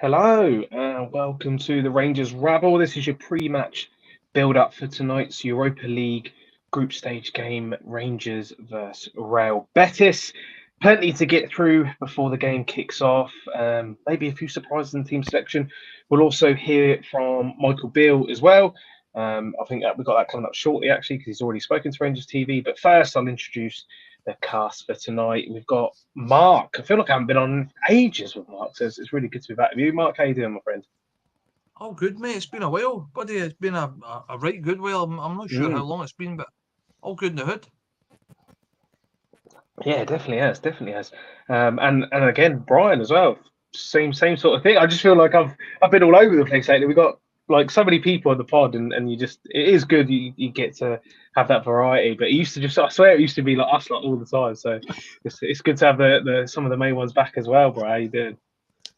Hello, and welcome to the Rangers Rabble. This is your pre-match build-up for tonight's Europa League group stage game, Rangers versus Real Betis. Plenty to get through before the game kicks off. Maybe a few surprises in team selection. We'll also hear from Michael Beale as well. I think that we've got that coming up shortly, actually, because he's already spoken to Rangers TV. But first, I'll introduce the cast for tonight. We've got Mark. I feel like I haven't been on ages with Mark, so it's really good to be back with you. Mark, how you doing, my friend? Oh, good, mate. It's been a while, buddy. It's been a right good while. I'm not sure how long it's been, but all good in the hood. Yeah, definitely has, definitely has. And again, Brian as well. Same sort of thing. I just feel like I've been all over the place lately. We've got like so many people in the pod, and you just it is good. You get to have that variety. But it used to just I swear it used to be like us like all the time. So it's good to have the some of the main ones back as well, bro. How you doing?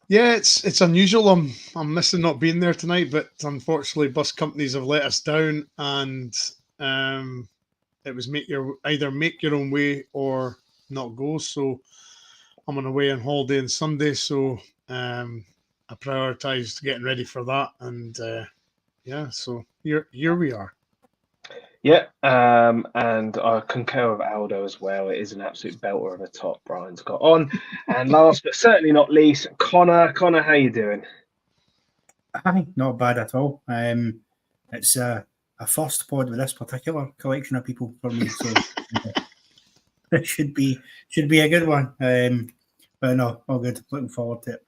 Yeah, it's unusual. I'm missing not being there tonight, but unfortunately, bus companies have let us down, and it was either make your own way or not go. So I'm on away on holiday on Sunday, so I prioritised getting ready for that, and yeah, so here we are. Yeah, and I concur with Aldo as well. It is an absolute belter of a top Brian's got on. And last but certainly not least, Connor. Connor, how you doing? Aye, not bad at all. It's a first pod with this particular collection of people for me, so it should be a good one. But no, all good. Looking forward to it.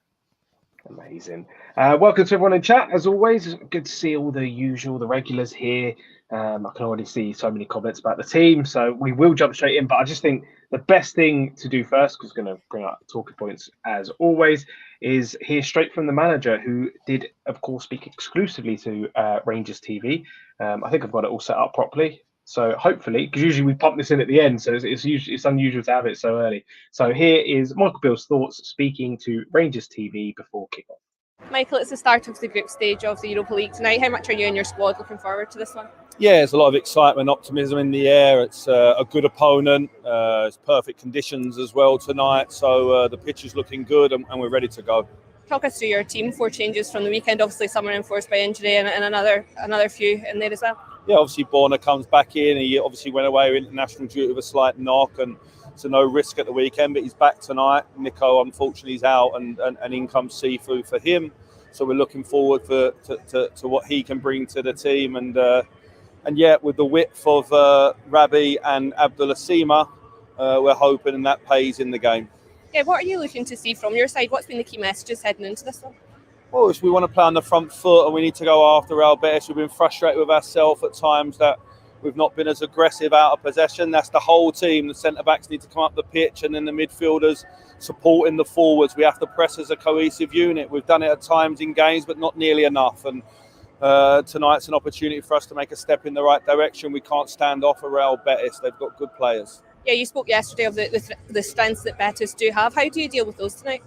Amazing. Welcome to everyone in chat. As always, good to see all the regulars here. I can already see so many comments about the team, so we will jump straight in. But I just think the best thing to do first, because we're going to bring up talking points as always, is hear straight from the manager, who did, of course, speak exclusively to Rangers TV. I think I've got it all set up properly. So hopefully, because usually we pump this in at the end, so it's unusual to have it so early. So here is Michael Beale's thoughts speaking to Rangers TV before kickoff. Michael, it's the start of the group stage of the Europa League tonight. How much are you and your squad looking forward to this one? Yeah, there's a lot of excitement, optimism in the air. It's a good opponent. It's perfect conditions as well tonight. So the pitch is looking good and we're ready to go. Talk us through your team. 4 changes from the weekend. Obviously, some are enforced by injury and another few in there as well. Yeah, obviously Borna comes back in. He obviously went away with international duty with a slight knock, and so no risk at the weekend. But he's back tonight. Nico, unfortunately, is out, and in comes Sifu for him. So we're looking forward to what he can bring to the team, and yeah, with the width of Rabi and Abdullah Seema, we're hoping that pays in the game. Yeah, what are you looking to see from your side? What's been the key messages heading into this one? Well, we want to play on the front foot and we need to go after Real Betis. We've been frustrated with ourselves at times that we've not been as aggressive out of possession. That's the whole team. The centre-backs need to come up the pitch, and then the midfielders supporting the forwards. We have to press as a cohesive unit. We've done it at times in games, but not nearly enough. And tonight's an opportunity for us to make a step in the right direction. We can't stand off a Real Betis. They've got good players. Yeah, you spoke yesterday of the strengths that Betis do have. How do you deal with those tonight?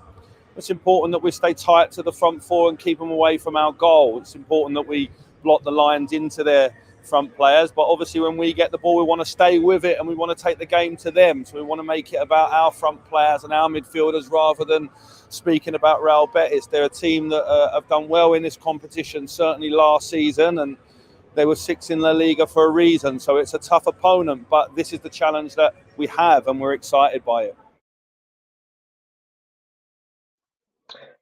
It's important that we stay tight to the front four and keep them away from our goal. It's important that we block the lines into their front players. But obviously when we get the ball, we want to stay with it and we want to take the game to them. So we want to make it about our front players and our midfielders rather than speaking about Real Betis. They're a team that have done well in this competition, certainly last season, and they were 6th in La Liga for a reason. So it's a tough opponent, but this is the challenge that we have and we're excited by it.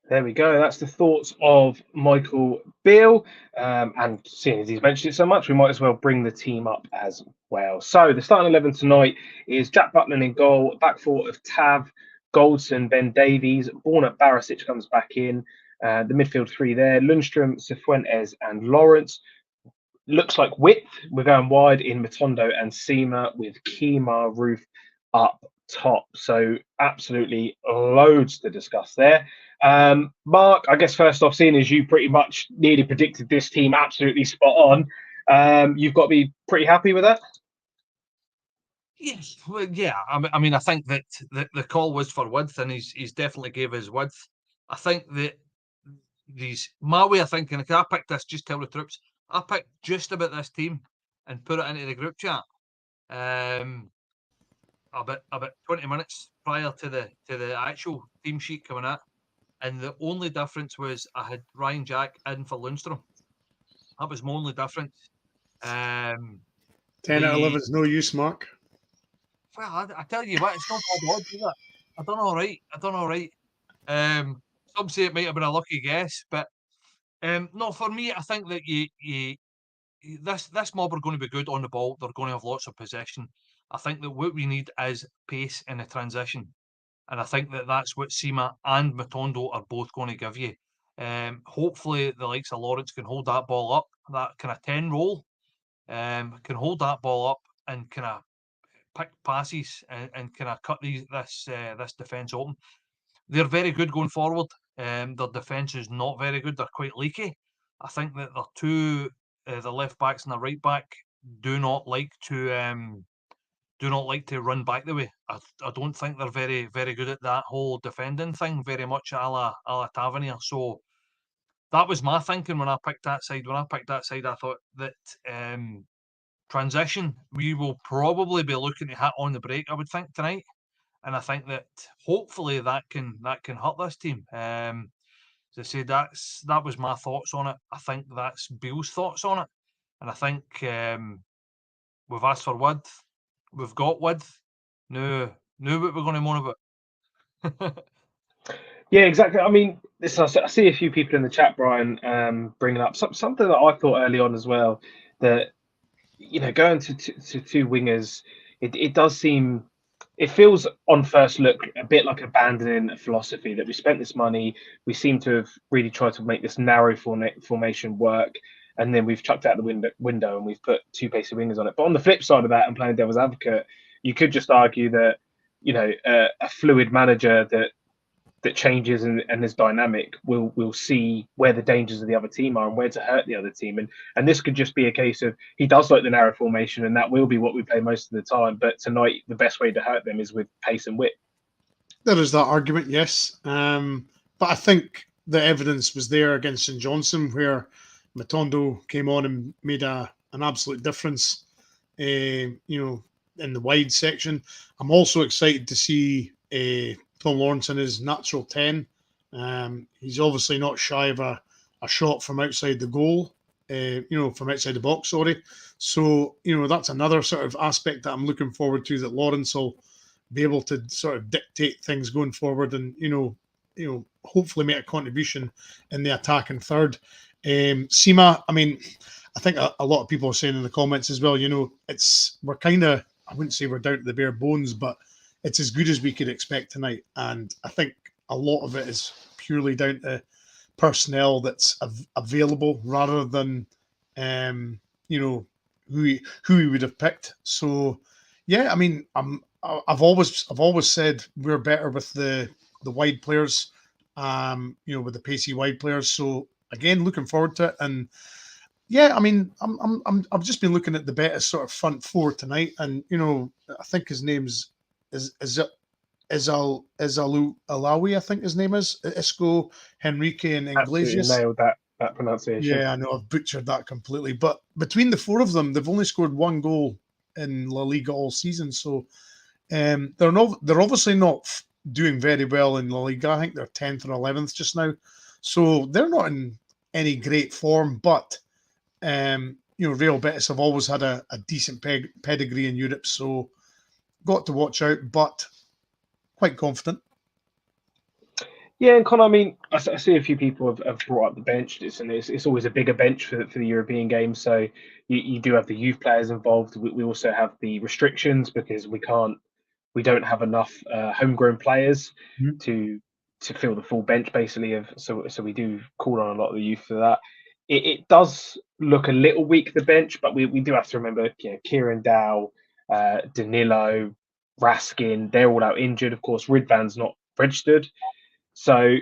There we go. That's the thoughts of Michael Beale. And seeing as he's mentioned it so much, we might as well bring the team up as well. So the starting 11 tonight is Jack Butland in goal, back four of Tav, Goldson, Ben Davies, Borna Barisic comes back in. The midfield three there, Lundstrom, Fuentes and Lawrence. Looks like width. We're going wide in Matondo and Seema with Kemar Roof up top. So absolutely loads to discuss there. Mark, I guess first off, seeing as you pretty much nearly predicted this team absolutely spot on, you've got to be pretty happy with that. Yes, well, yeah. I mean, I think that the call was for width, and he's definitely gave his width. I think that my way of thinking, if I picked this, just tell the troops, I picked just about this team and put it into the group chat. About 20 minutes prior to the actual team sheet coming out. and the only difference was I had Ryan Jack in for Lundstrom. That was my only difference. 10 out of 11 is no use, Mark. Well, I tell you what, it's not bad odds, is it? I don't know, right? Some say it might have been a lucky guess, but no, for me, I think that this mob are going to be good on the ball. They're going to have lots of possession. I think that what we need is pace in the transition, and I think that that's what Seema and Matondo are both going to give you. Hopefully, the likes of Lawrence can hold that ball up, that kind of 10 roll, can hold that ball up and kind of pick passes and kind of cut this defence open. They're very good going forward. Their defence is not very good. They're quite leaky. I think that the left backs and the right back do not like to run back the way. I don't think they're very, very good at that whole defending thing, very much a la Tavernier. So that was my thinking when I picked that side. When I picked that side, I thought that transition, we will probably be looking to hit on the break, I would think, tonight. And I think that hopefully that can hurt this team. As I say, that was my thoughts on it. I think that's Bill's thoughts on it. And I think we've asked for width. We've got width. Now what we're going to moan about. Yeah, exactly. I mean, listen, I see a few people in the chat, Brian, bringing up something that I thought early on as well, that, going to two wingers, it does seem, it feels on first look a bit like abandoning a philosophy that we spent this money. We seem to have really tried to make this narrow formation work, and then we've chucked out the window and we've put two pacey wingers on it. But on the flip side of that, and playing devil's advocate, you could just argue that, a fluid manager that changes and is dynamic will see where the dangers of the other team are and where to hurt the other team. And this could just be a case of he does like the narrow formation, and that will be what we play most of the time. But tonight, the best way to hurt them is with pace and width. There is that argument, yes. But I think the evidence was there against St Johnstone, where Matondo came on and made an absolute difference, in the wide section. I'm also excited to see Tom Lawrence in his natural 10. He's obviously not shy of a shot from outside the goal, from outside the box, sorry. So, that's another sort of aspect that I'm looking forward to, that Lawrence will be able to sort of dictate things going forward and, hopefully make a contribution in the attack and third. Seema, I mean, I think a lot of people are saying in the comments as well, we're kind of, I wouldn't say we're down to the bare bones, but it's as good as we could expect tonight. And I think a lot of it is purely down to personnel that's available rather than, who we would have picked. So, yeah, I mean, I've always said we're better with the wide players, with the pacey wide players. So again, looking forward to it. And yeah, I mean, I've just been looking at the Betis sort of front four tonight, and I think his name's Alawi, I think his name is Isco, Henrique, and Iglesias. Absolutely nailed that pronunciation. Yeah, I know I've butchered that completely. But between the four of them, they've only scored one goal in La Liga all season. So they're obviously not doing very well in La Liga. I think they're 10th or 11th just now. So they're not in any great form, but Real Betis have always had a decent pedigree in Europe, so got to watch out, but quite confident. Yeah, and Connor, I mean, I see a few people have brought up the bench. It's always a bigger bench for the European games, so you do have the youth players involved. We also have the restrictions because we don't have enough homegrown players to fill the full bench, basically. So we do call on a lot of the youth for that. It does look a little weak, the bench, but we do have to remember, Kieran Dow, Danilo, Raskin, they're all out injured. Of course, Ridvan's not registered. So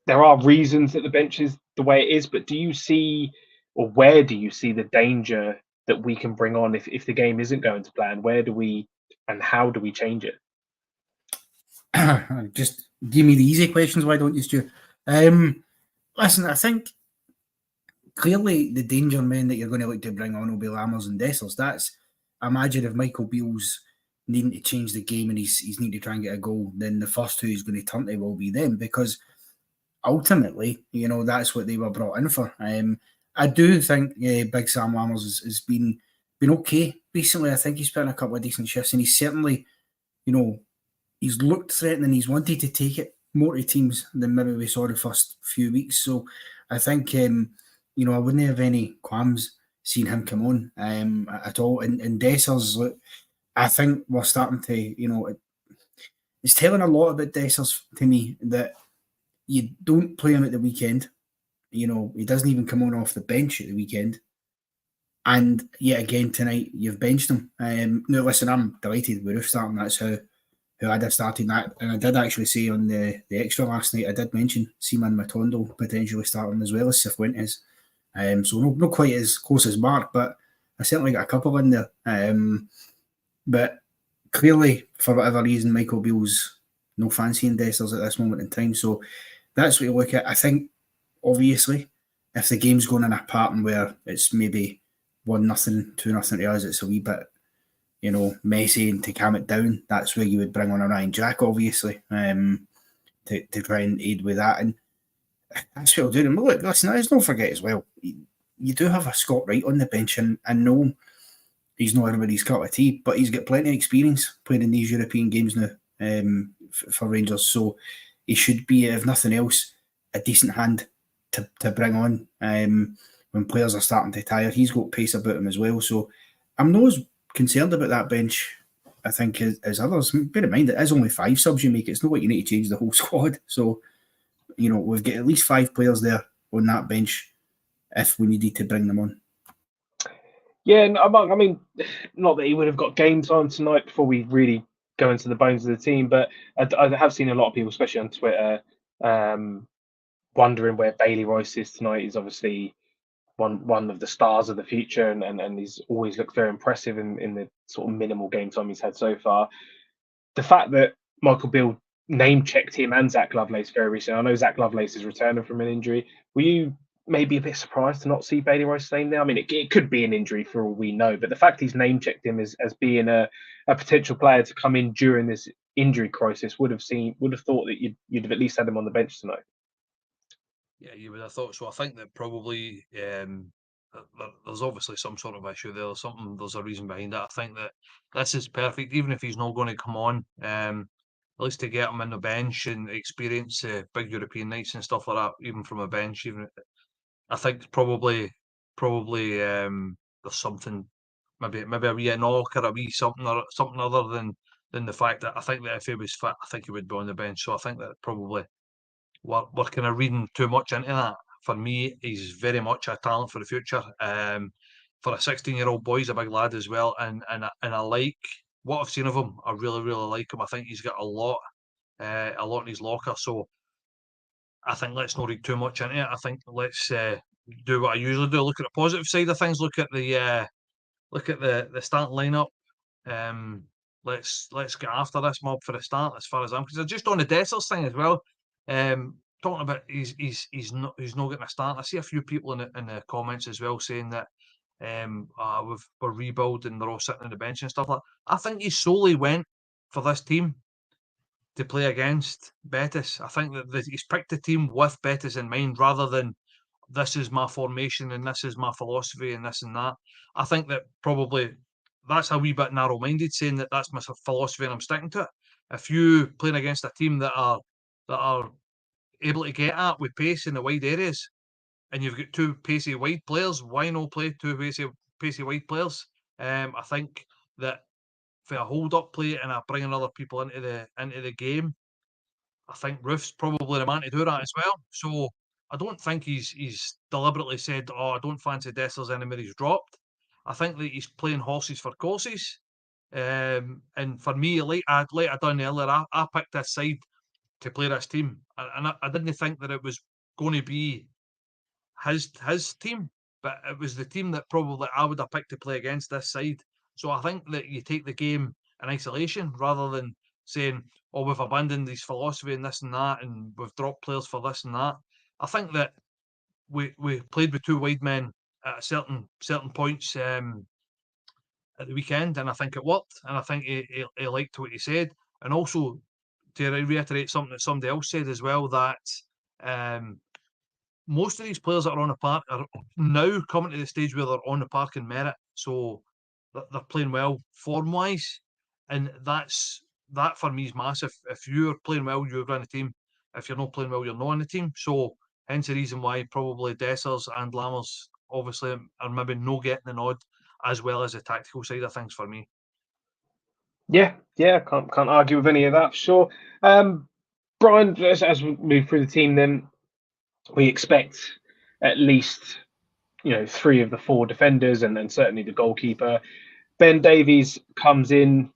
there are reasons that the bench is the way it is, but do you see, or where do you see the danger that we can bring on if the game isn't going to plan? Where do we and how do we change it? Just give me the easy questions, why don't you, Stu? Listen, I think clearly the danger men that you're going to look to bring on will be Lammers and Dessers. I imagine if Michael Beale's needing to change the game and he's needing to try and get a goal, then the first two he's going to turn to will be them, because ultimately, that's what they were brought in for. I do think Big Sam Lammers has been okay recently. I think he's put in a couple of decent shifts, and he's certainly, he's looked threatening. He's wanted to take it more to teams than maybe we saw the first few weeks. So I think, I wouldn't have any qualms seeing him come on at all. And Dessers, look, I think we're starting to, it's telling a lot about Dessers to me that you don't play him at the weekend. He doesn't even come on off the bench at the weekend. And yet again tonight, you've benched him. Now, listen, I'm delighted with Roof starting. That's how I'd have started that. And I did actually say on the extra last night, I did mention Seema and Matondo potentially starting as well as Fuentes. So not quite as close as Mark, but I certainly got a couple in there. But clearly, for whatever reason, Michael Beale's no fancying Dessers at this moment in time. So that's what you look at. I think, obviously, if the game's going in a pattern where it's maybe 1-0, 2-0 to us, it's a wee bit, messy, and to calm it down, that's where you would bring on a Ryan Jack, obviously, to try and aid with that. And that's what I'll do. And look, listen, let's not forget as well, you do have a Scott Wright on the bench, and no, he's not everybody's cup of tea, but he's got plenty of experience playing in these European games now for Rangers. So he should be, if nothing else, a decent hand to bring on when players are starting to tire. He's got pace about him as well. So I'm not as concerned about that bench, I think, as others. Bear in mind, it is only 5 subs you make. It's not like you need to change the whole squad. So, we've got at least 5 players there on that bench if we needed to bring them on. Yeah, I mean, not that he would have got game time tonight before we really go into the bones of the team, but I have seen a lot of people, especially on Twitter, wondering where Bailey Royce is tonight. He's obviously one of the stars of the future, and he's always looked very impressive in the sort of minimal game time he's had so far. The fact that Michael Beale name-checked him and Zach Lovelace very recently, I know Zach Lovelace is returning from an injury. Were you maybe a bit surprised to not see Bailey Royce's name there? I mean, it could be an injury for all we know, but the fact he's name-checked him as being a potential player to come in during this injury crisis would have thought that you'd have at least had him on the bench tonight. Yeah, you would have thought so. I think that probably there's obviously some sort of issue there. There's a reason behind it. I think that this is perfect, even if he's not going to come on. At least to get him in the bench and experience big European nights and stuff like that, even from a bench. Even I think probably there's something, maybe a wee knock or a wee something other than the fact that I think that if he was fit, I think he would be on the bench. So I think that probably we're kind of reading too much into that. For me, he's very much a talent for the future. For a 16-year-old boy, he's a big lad as well, and I like what I've seen of him. I really, really like him. I think he's got a lot in his locker. So I think let's not read too much into it. I think let's do what I usually do. Look at the positive side of things. Look at the starting lineup. Let's get after this mob for the start. As far as I'm concerned, just on the Dessers thing as well. Talking about he's not getting a start. I see a few people in the comments as well saying that we're rebuilding, they're all sitting on the bench and stuff like that. I think he solely went for this team to play against Betis. I think that he's picked the team with Betis in mind rather than this is my formation and this is my philosophy and this and that. I think that probably that's a wee bit narrow-minded, saying that that's my philosophy and I'm sticking to it. If you playing against a team that are able to get at with pace in the wide areas, and you've got 2 pacey wide players, why not play 2 pacey wide players? I think that for a hold-up play and bringing other people into the game, I think Roof's probably the man to do that as well. So I don't think he's deliberately said, "Oh, I don't fancy Dessers anymore." He's dropped. I think that he's playing horses for courses. And for me, like I done earlier, I picked this side to play this team, and I didn't think that it was going to be his team, but it was the team that probably I would have picked to play against this side. So I think that you take the game in isolation rather than saying, "Oh, we've abandoned his philosophy and this and that, and we've dropped players for this and that." I think that we played with 2 wide men at certain points at the weekend, and I think it worked. And I think he liked what he said, and also to reiterate something that somebody else said as well, that Most of these players that are on the park are now coming to the stage where they're on the park in merit, so they're playing well form-wise, and that for me is massive. If you're playing well, you're on the team. If you're not playing well, you're not on the team. So hence the reason why probably Dessers and Lammers obviously are maybe no getting the nod, as well as the tactical side of things for me. Yeah, can't argue with any of that for sure. Brian, as we move through the team, then we expect at least 3 of the 4 defenders, and then certainly the goalkeeper. Ben Davies comes in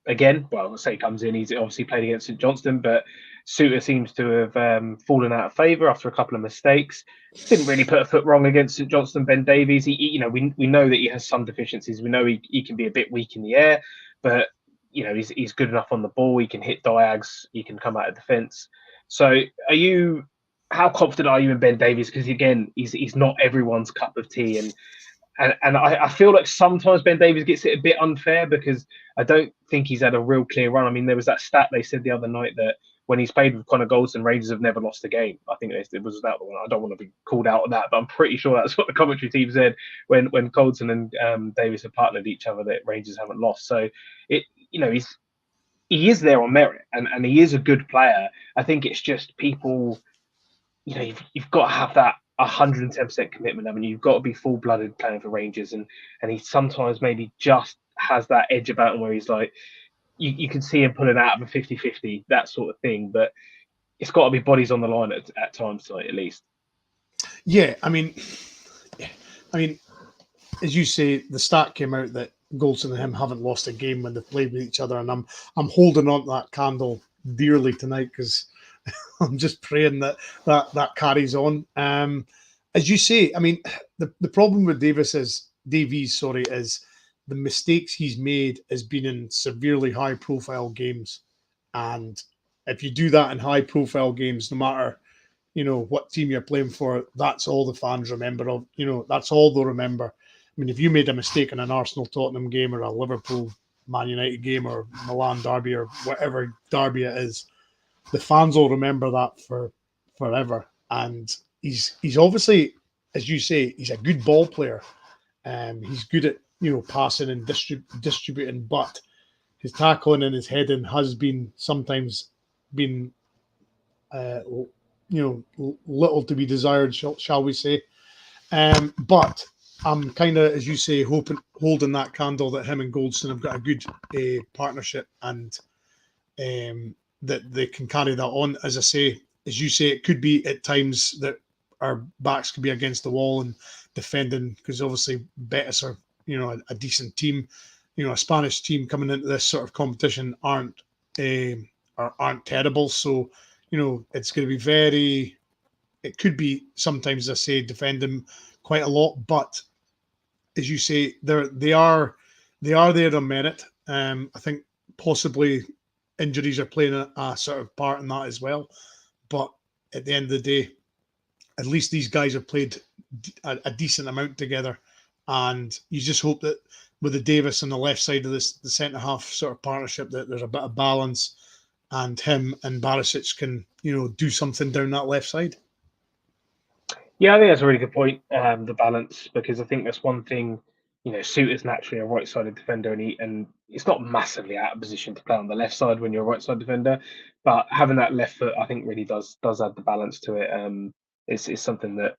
again. Well, I say comes in. He's obviously played against St Johnstone, but Suter seems to have fallen out of favour after a couple of mistakes. Didn't really put a foot wrong against St Johnstone. Ben Davies, we know that he has some deficiencies. We know he can be a bit weak in the air, but he's good enough on the ball. He can hit diags. He can come out of defence. So, how confident are you in Ben Davies? Because again, he's not everyone's cup of tea, and I feel like sometimes Ben Davies gets it a bit unfair because I don't think he's had a real clear run. I mean, there was that stat they said the other night that when he's played with Connor Goldson, Rangers have never lost a game. I think it was that one. I don't want to be called out on that, but I'm pretty sure that's what the commentary team said when Goldson and Davies have partnered each other, that Rangers haven't lost. So he is there on merit, and he is a good player. I think it's just people. You've got to have that 110% commitment. I mean, you've got to be full-blooded playing for Rangers, and he sometimes maybe just has that edge about him where he's like, you can see him pulling out of a 50-50, that sort of thing. But it's got to be bodies on the line at times tonight, at least. Yeah, I mean, as you say, the stat came out that Goldson and him haven't lost a game when they've played with each other, and I'm holding on to that candle dearly tonight because I'm just praying that carries on. As you say, I mean, the problem with Davies is the mistakes he's made has been in severely high-profile games, and if you do that in high-profile games, no matter what team you're playing for, that's all the fans remember of. That's all they'll remember. I mean, if you made a mistake in an Arsenal-Tottenham game or a Liverpool-Man United game or Milan derby or whatever derby it is, the fans will remember that for forever. And he's obviously, as you say, he's a good ball player. He's good at passing and distributing, but his tackling and his heading has sometimes been little to be desired, shall we say. But I'm kind of, as you say, holding that candle that him and Goldson have got a good partnership, and that they can carry that on. As I say, as you say, it could be at times that our backs could be against the wall and defending, because obviously Betis are a decent team. A Spanish team coming into this sort of competition aren't terrible. So it's going to be it could be sometimes, as I say, defending quite a lot, but as you say, they are there on merit. I think possibly injuries are playing a sort of part in that as well. But at the end of the day, at least these guys have played a decent amount together, and you just hope that with the Davies on the left side of the centre half sort of partnership, that there's a bit of balance, and him and Barisic can do something down that left side. Yeah, I think that's a really good point, the balance, because I think that's one thing. Suter's naturally a right-sided defender, and it's not massively out of position to play on the left side when you're a right-side defender. But having that left foot, I think, really does add the balance to it. It's something that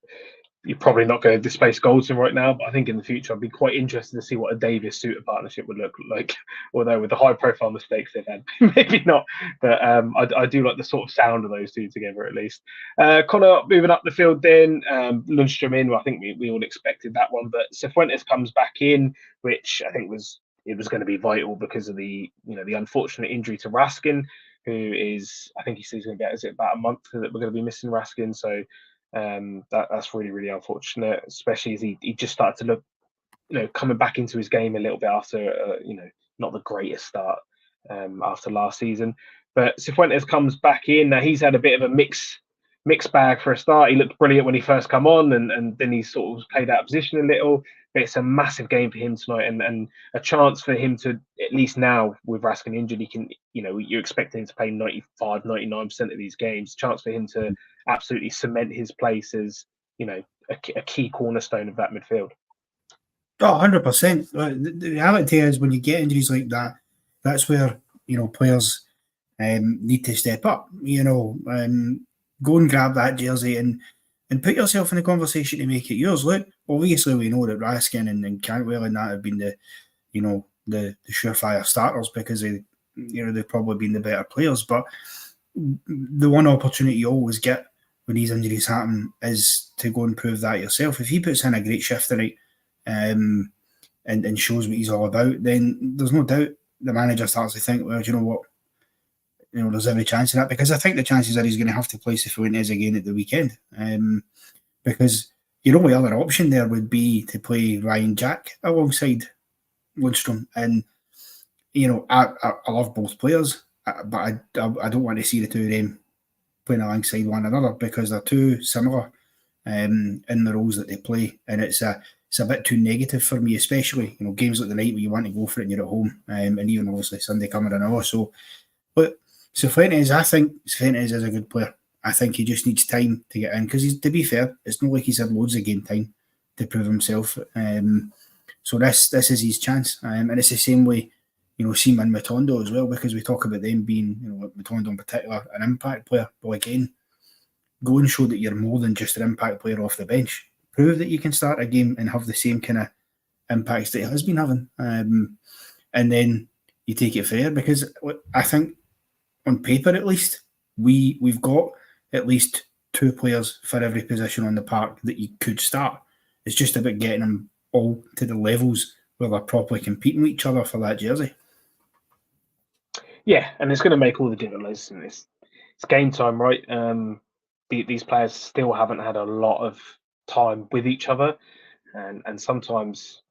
you're probably not going to displace Goldson right now, but I think in the future I'd be quite interested to see what a Davies-Suter partnership would look like. Although with the high-profile mistakes they've had, maybe not. But I do like the sort of sound of those two together at least. Connor moving up the field then, Lundstrom in. Well, I think we all expected that one, but Fuentes comes back in, which I think was going to be vital because of the unfortunate injury to Raskin, who is, I think he says he's going to be about a month that we're going to be missing Raskin. So that's really, really unfortunate, especially as he just started to look, coming back into his game a little bit after, not the greatest start after last season. But Cifuentes comes back in. Now he's had a bit of a mixed mixed bag for a start. He looked brilliant when he first come on, and then he sort of played out of position a little. But it's a massive game for him tonight, and a chance for him to, at least now with Raskin injured, he can, you're expecting him to play 95, 99% of these games. Chance for him to absolutely cement his place as, a key cornerstone of that midfield. Oh, 100%. The reality is when you get injuries like that, that's where, players need to step up, go and grab that jersey and put yourself in the conversation to make it yours. Look, obviously we know that Raskin and Cantwell and that have been the surefire starters because they've probably been the better players, but the one opportunity you always get when these injuries happen is to go and prove that yourself. If he puts in a great shift tonight, and shows what he's all about, then there's no doubt the manager starts to think, well, do you know what? There's every chance of that, because I think the chances are he's going to have to place the Fuentes again at the weekend, because your only other option there would be to play Ryan Jack alongside Lundstrom, and I love both players, but I don't want to see the two of them playing alongside one another because they're too similar in the roles that they play, and it's a bit too negative for me, especially games like the night where you want to go for it and you're at home, and even obviously Sunday coming an hour. So, but Fuentes, I think Fuentes is a good player. I think he just needs time to get in because, to be fair, it's not like he's had loads of game time to prove himself. So this is his chance, and it's the same way, Seema and Matondo as well, because we talk about them being, Matondo in particular, an impact player. But again, go and show that you're more than just an impact player off the bench. Prove that you can start a game and have the same kind of impacts that he has been having, and then you take it fair, because I think on paper at least we've got at least two players for every position on the park that you could start. It's just about getting them all to the levels where they're properly competing with each other for that jersey. Yeah, and it's going to make all the difference. It's game time, right? These players still haven't had a lot of time with each other, and sometimes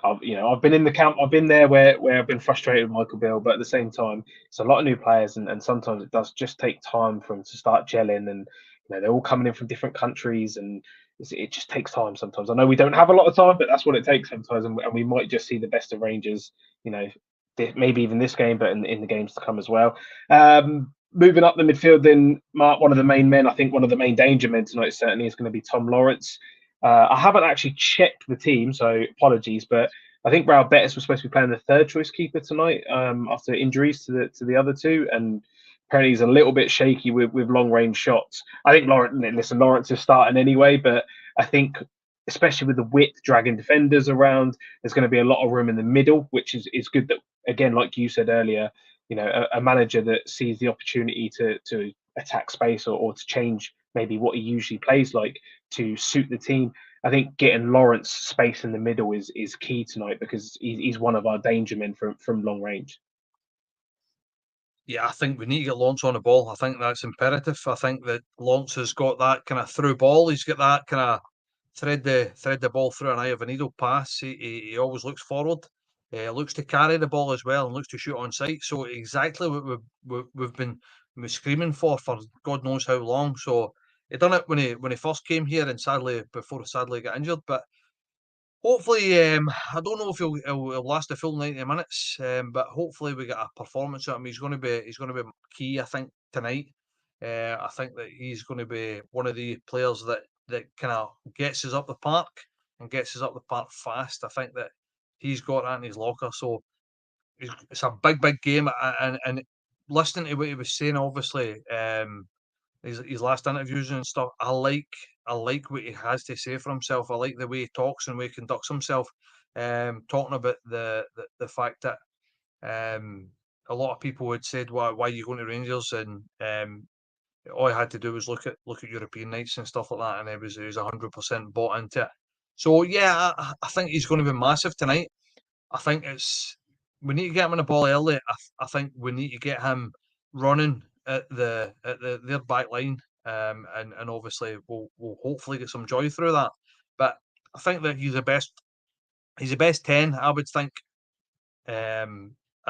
I've been in the camp, I've been there where I've been frustrated with Michael Beale, but at the same time, it's a lot of new players, and sometimes it does just take time for them to start gelling, and they're all coming in from different countries, and it just takes time sometimes. I know we don't have a lot of time, but that's what it takes sometimes, and we might just see the best of Rangers, maybe even this game, but in the games to come as well. Moving up the midfield, then, Mark, one of the main men, I think one of the main danger men tonight certainly is going to be Tom Lawrence. I haven't actually checked the team, so apologies, but I think Raul Betis was supposed to be playing the third choice keeper tonight after injuries to the other two, and apparently he's a little bit shaky with long range shots. I think Lawrence is starting anyway, but I think especially with the width dragging defenders around, there's going to be a lot of room in the middle, which is good. That, again, like you said earlier, a manager that sees the opportunity to attack space or to change maybe what he usually plays like to suit the team. I think getting Lawrence space in the middle is key tonight, because he's one of our danger men from long range. Yeah, I think we need to get Lawrence on the ball. I think that's imperative. I think that Lawrence has got that kind of through ball. He's got that kind of thread the ball through an eye of a needle pass. He always looks forward. Looks to carry the ball as well, and looks to shoot on sight. So exactly what we've been screaming for God knows how long. So he done it when he first came here, and before he got injured. But hopefully, I don't know if he'll last the full 90 minutes, but hopefully we get a performance out of him. He's going to be key, I think, tonight. I think that he's going to be one of the players that kind of gets us up the park and gets us up the park fast. I think that he's got that in his locker. So it's a big game. And listening to what he was saying, obviously, his last interviews and stuff, I like what he has to say for himself. I like the way he talks and the way he conducts himself. Talking about the fact that a lot of people had said, why are you going to Rangers? And all I had to do was look at European nights and stuff like that, and he was 100% bought into it. So yeah, I think he's going to be massive tonight. I think we need to get him on the ball early. I think we need to get him running at their back line, and obviously we'll hopefully get some joy through that. But I think that he's the best 10, I would think, at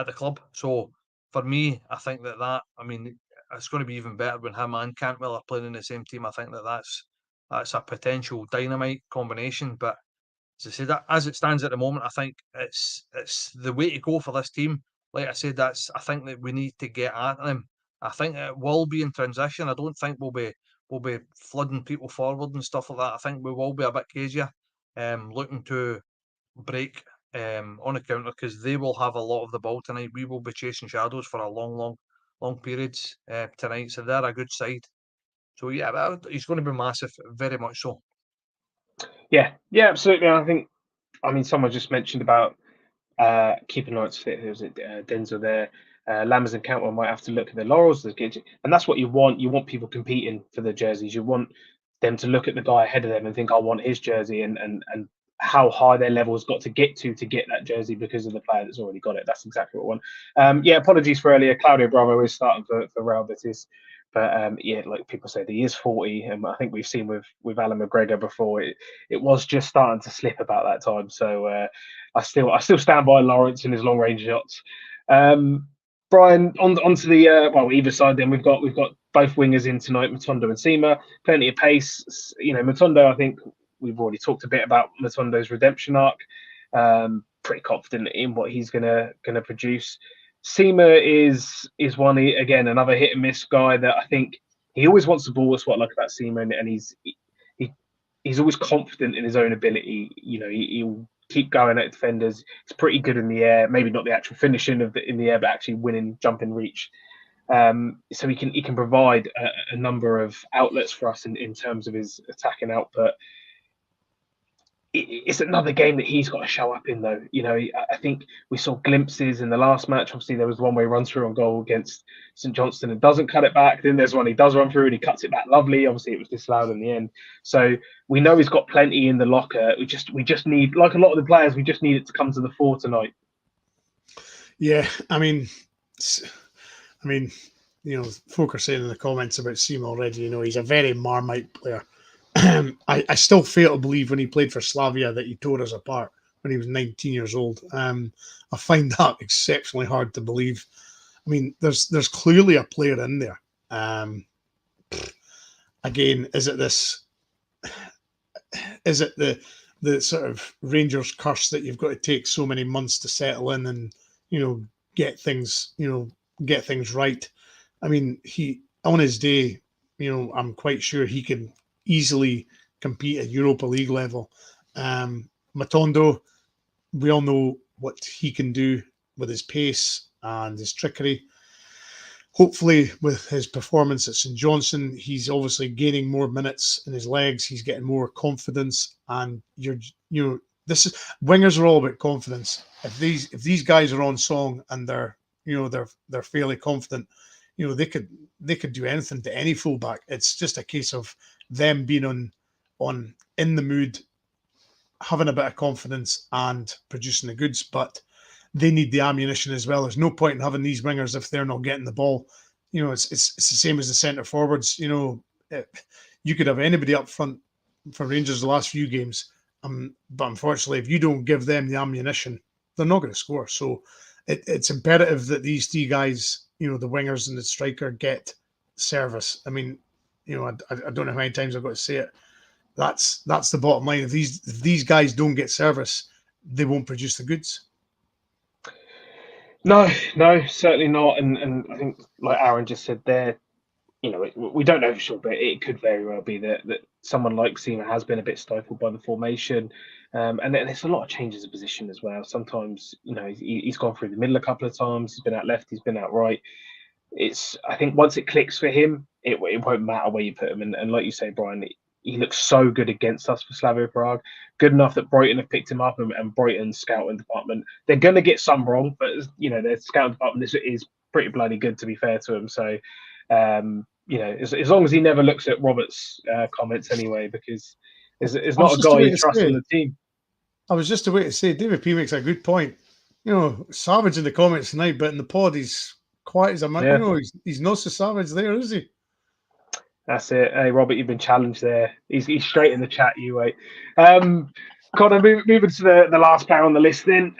the club. So for me, I think that I mean, it's going to be even better when him and Cantwell are playing in the same team. I think that's a potential dynamite combination. But as I said, that as it stands at the moment, I think it's the way to go for this team. Like I said, I think that we need to get at them. I think it will be in transition. I don't think we'll be flooding people forward and stuff like that. I think we will be a bit cagey, looking to break on a counter, because they will have a lot of the ball tonight. We will be chasing shadows for a long periods tonight. So they're a good side. So yeah, he's going to be massive, very much so. Yeah, absolutely. I mean, someone just mentioned about keeping nights fit. Was it Denzel there? Lammers and Cantwell might have to look at their laurels, and that's what you want. You want people competing for the jerseys. You want them to look at the guy ahead of them and think, "I want his jersey," and how high their level has got to get that jersey because of the player that's already got it. That's exactly what I want. Apologies for earlier. Claudio Bravo is starting for Real Betis. But like people say, he is 40, and I think we've seen with Alan McGregor before. It was just starting to slip about that time. So I still stand by Lawrence and his long range shots. Brian, onto the either side. Then we've got both wingers in tonight, Matondo and Seema. Plenty of pace. Matondo, I think we've already talked a bit about Matondo's redemption arc. Pretty confident in what he's gonna produce. Seema is one, again, another hit and miss guy that I think he always wants the ball. That's what I like about Seema, and he's always confident in his own ability. He'll keep going at defenders. He's pretty good in the air, maybe not the actual finishing in the air, but actually winning jump and reach. So he can provide a number of outlets for us in terms of his attacking output. It's another game that he's got to show up in, though. I think we saw glimpses in the last match. Obviously, there was one where he runs through on goal against St Johnstone and doesn't cut it back. Then there's one he does run through and he cuts it back lovely. Obviously, it was disallowed in the end. So we know he's got plenty in the locker. We just need, like a lot of the players, we just need it to come to the fore tonight. Yeah, I mean, folk are saying in the comments about Seema already. He's a very Marmite player. I still fail to believe when he played for Slavia that he tore us apart when he was 19 years old. I find that exceptionally hard to believe. I mean, there's clearly a player in there. Again, is it the sort of Rangers curse that you've got to take so many months to settle in and get things right? I mean, he on his day, I'm quite sure he can easily compete at Europa League level. Matondo, we all know what he can do with his pace and his trickery. Hopefully, with his performance at St Johnstone, he's obviously gaining more minutes in his legs. He's getting more confidence, and this is wingers are all about confidence. If these guys are on song and they're fairly confident, they could do anything to any fullback. It's just a case of them being on in the mood, having a bit of confidence and producing the goods, but they need the ammunition as well. There's no point in having these wingers if they're not getting the ball. It's the same as the centre forwards. You could have anybody up front for Rangers the last few games, but unfortunately, if you don't give them the ammunition, they're not going to score. So it's imperative that these three guys, the wingers and the striker, get service. I mean, I don't know how many times I've got to say it. That's the bottom line. If these guys don't get service, they won't produce the goods. No, certainly not. And I think, like Aaron just said there, we don't know for sure, but it could very well be that someone like Seema has been a bit stifled by the formation. And then there's a lot of changes of position as well. Sometimes, he's gone through the middle a couple of times. He's been out left, he's been out right. I think once it clicks for him, it won't matter where you put him. And like you say, Brian, he looks so good against us for Slavia Prague. Good enough that Brighton have picked him up, and Brighton's scouting department, they're going to get some wrong, but their scouting department is pretty bloody good, to be fair to him. So, as long as he never looks at Robert's comments anyway, because it's not a guy you trust on the team. I was just about to say, David P makes a good point. Savage in the comments tonight, but in the pod he's quiet as a man. Yeah. He's not so savage there, is he? That's it. Hey, Robert, you've been challenged there. He's straight in the chat, you wait. Connor, moving to the last player on the list then.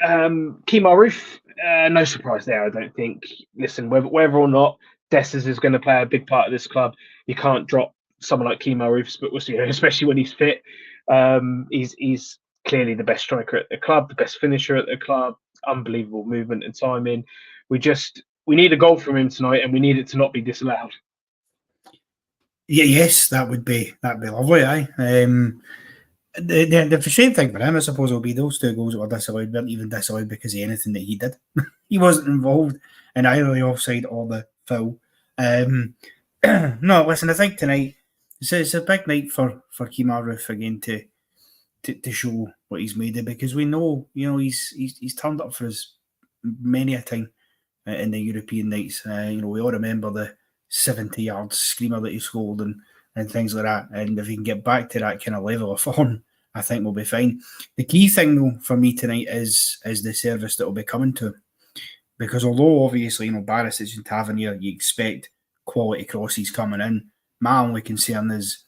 Kemar Roof, no surprise there, I don't think. Listen, whether or not Dessers is going to play a big part of this club. You can't drop someone like Kemar Roofs, but especially when he's fit. He's clearly the best striker at the club, the best finisher at the club, unbelievable movement and timing. We need a goal from him tonight, and we need it to not be disallowed. Yeah, yes, that'd be lovely. Aye. The frustrating thing for him, I suppose, will be those 2 goals that were disallowed weren't even disallowed because of anything that he did. He wasn't involved in either the offside or the foul. No, listen, I think tonight it's a big night for Kemar Roof again to show what he's made of, because we know, he's turned up for us many a time in the European nights. We all remember the 70-yard screamer that he scored and things like that. And if he can get back to that kind of level of form, I think we'll be fine. The key thing, though, for me tonight is the service that will be coming to him. Because although, obviously, Barisic and Tavernier, you expect quality crosses coming in, my only concern is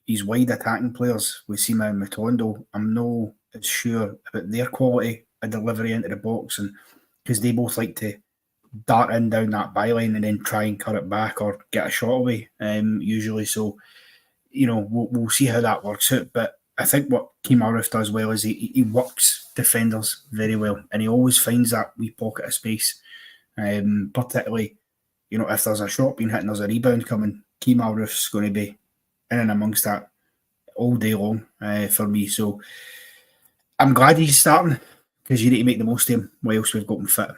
his wide attacking players with Seema and Matondo. I'm not as sure about their quality of delivery into the box, and because they both like to dart in down that byline and then try and cut it back or get a shot away, usually. So, we'll see how that works out. But I think what Kemar Roof does well is he works defenders very well, and he always finds that wee pocket of space. Particularly, if there's a shot being hit and there's a rebound coming, Kemar Roof's going to be in and amongst that all day long for me. So I'm glad he's starting, because you need to make the most of him whilst we've got him fit.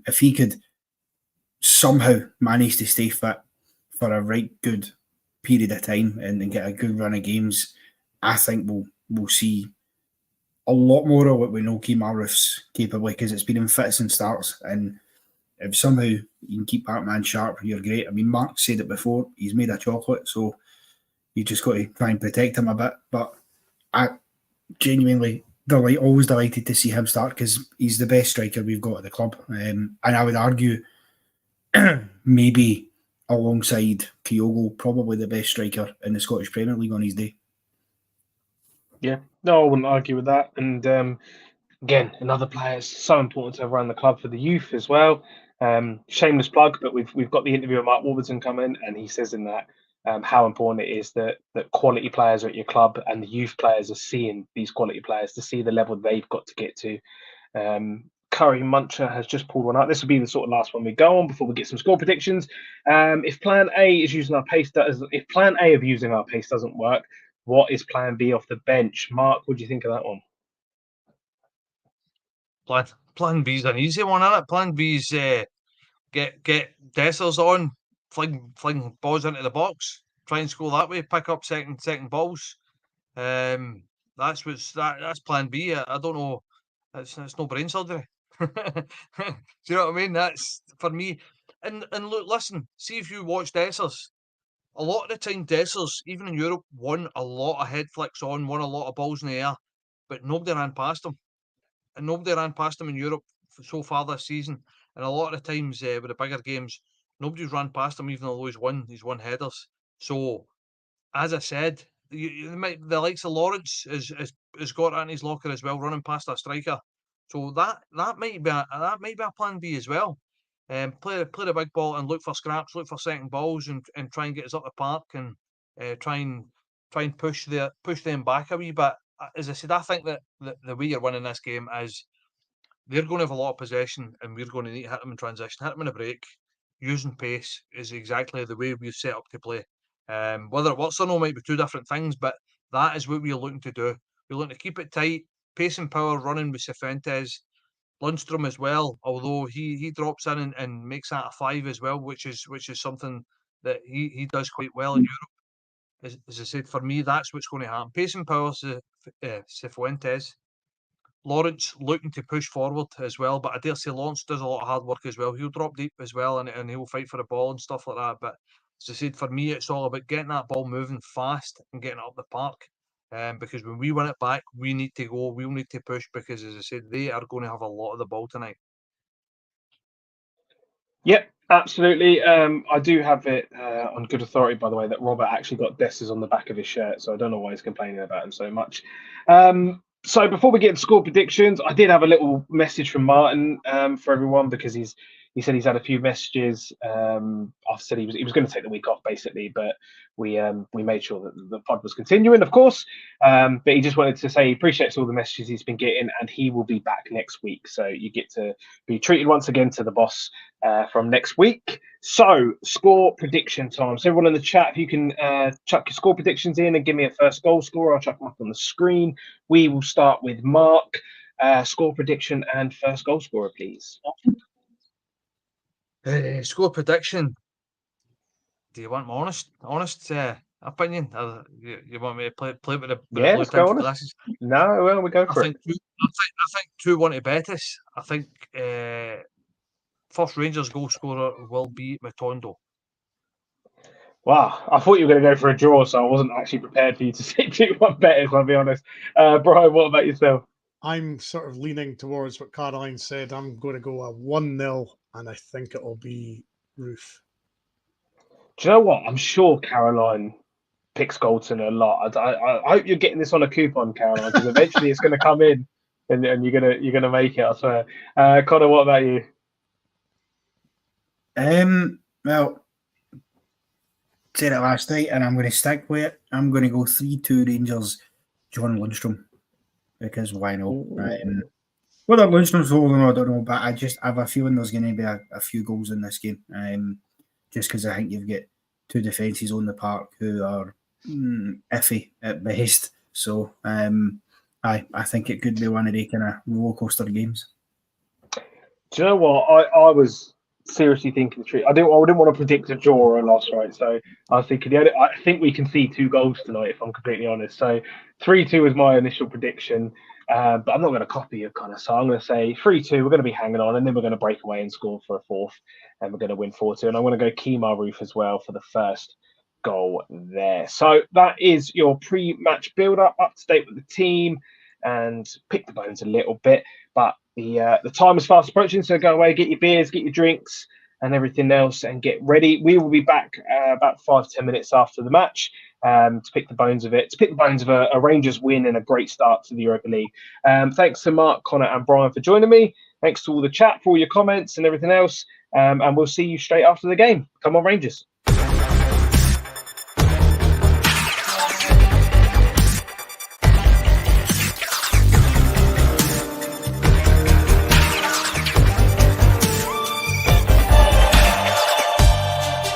If he could somehow manage to stay fit for a right good period of time and get a good run of games, I think we'll see a lot more of what we know Kemar Roof's capable, because it's been in fits and starts. And if somehow you can keep that man sharp, you're great. I mean, Mark said it before, he's made of chocolate, so you just got to try and protect him a bit. But I genuinely always delighted to see him start, because he's the best striker we've got at the club. And I would argue maybe alongside Kyogo, probably the best striker in the Scottish Premier League on his day. Yeah, no, I wouldn't argue with that. And again, another player is so important to have around the club for the youth as well. Shameless plug, but we've got the interview with Mark Warburton coming, and he says in that how important it is that quality players are at your club, and the youth players are seeing these quality players to see the level they've got to get to. Curry Muncher has just pulled one out. This will be the sort of last one we go on before we get some score predictions. If Plan A of using our pace doesn't work, what is Plan B off the bench? Mark, what do you think of that one? Plan B's an easy one, isn't it? Plan B's get Dessers on, fling balls into the box, try and score that way, pick up second balls. That's Plan B. I don't know. It's no brain surgery. Do you know what I mean? That's for me. And look, listen. See, if you watch Dessers, a lot of the time Dessers, even in Europe, won a lot of head flicks on, won a lot of balls in the air, but nobody ran past him. And nobody ran past him in Europe so far this season. And a lot of the times with the bigger games, nobody's ran past him, even though he's won headers. So, as I said, the likes of Lawrence has got that in his locker as well, running past a striker. So that might be a Plan B as well. Play the big ball and look for scraps, look for second balls, and try and get us up the park, and try and push them back a wee bit. As I said, I think that the way you're winning this game is they're going to have a lot of possession, and we're going to need to hit them in transition, hit them in a break. Using pace is exactly the way we've set up to play. Whether it works or not might be two different things, but that is what we're looking to do. We're looking to keep it tight, pace and power, running with Fuentes, Lundstrom as well. Although he drops in and makes that a 5 as well, which is something that he does quite well in Europe. As I said, for me, that's what's going to happen. Pace and power, Fuentes. Lawrence looking to push forward as well, but I dare say Lawrence does a lot of hard work as well. He'll drop deep as well, and he'll fight for the ball and stuff like that. But as I said, for me, it's all about getting that ball moving fast and getting it up the park. Because when we win it back, we need to go. We'll need to push, because, as I said, they are going to have a lot of the ball tonight. Yep, absolutely. I do have it on good authority, by the way, that Robert actually got Dessers on the back of his shirt, so I don't know why he's complaining about him so much. So before we get to score predictions, I did have a little message from Martin for everyone, because he's He said he's had a few messages. After said he was going to take the week off basically, but we made sure that the pod was continuing, of course. But he just wanted to say he appreciates all the messages he's been getting, and he will be back next week. So you get to be treated once again to the boss from next week. So score prediction time. So everyone in the chat, if you can chuck your score predictions in and give me a first goal scorer, I'll chuck them up on the screen. We will start with Mark. Score prediction and first goal scorer, please. Score prediction. Do you want my honest opinion? Or you want me to play with the Yeah, blue let's go tinted honest. glasses? No, well, we go I for think it. I think 2-1 to Betis. I think first Rangers goal scorer will be Matondo. Wow, I thought you were going to go for a draw, so I wasn't actually prepared for you to say 2-1 Betis, I'll be honest. Brian, what about yourself? I'm sort of leaning towards what Caroline said. I'm going to go a 1-0, and I think it'll be Roof. Do you know what? I'm sure Caroline picks Goldson a lot. I hope you're getting this on a coupon, Caroline, because eventually it's going to come in, and you're gonna make it. I swear. Connor, what about you? Well, said it last night, and I'm going to stick with it. I'm going to go 3-2 Rangers, John Lundstrom, because why not? Whether Lundstrom's holding, I don't know, but I have a feeling there's going to be a few goals in this game. Just because I think you've got two defences on the park who are iffy at best. So I think it could be one of the kind of roller coaster games. Do you know what? I was seriously thinking the truth. I didn't want to predict a draw or a loss, right? So I was thinking, I think we can see 2 goals tonight, if I'm completely honest. So 3-2 was my initial prediction, but I'm not going to copy you, Connor. So I'm going to say 3-2. We're going to be hanging on, and then we're going to break away and score for a fourth, and we're going to win 4-2. And I'm going to go Kemar Roof as well for the first goal there. So that is your pre-match build-up, up to date with the team, and pick the bones a little bit, but the time is fast approaching, so go away, get your beers, get your drinks, and everything else, and get ready. We will be back about 5-10 minutes after the match to pick the bones of it, to pick the bones of a Rangers win and a great start to the Europa League. Thanks to Mark, Connor, and Brian for joining me. Thanks to all the chat for all your comments and everything else, and we'll see you straight after the game. Come on, Rangers.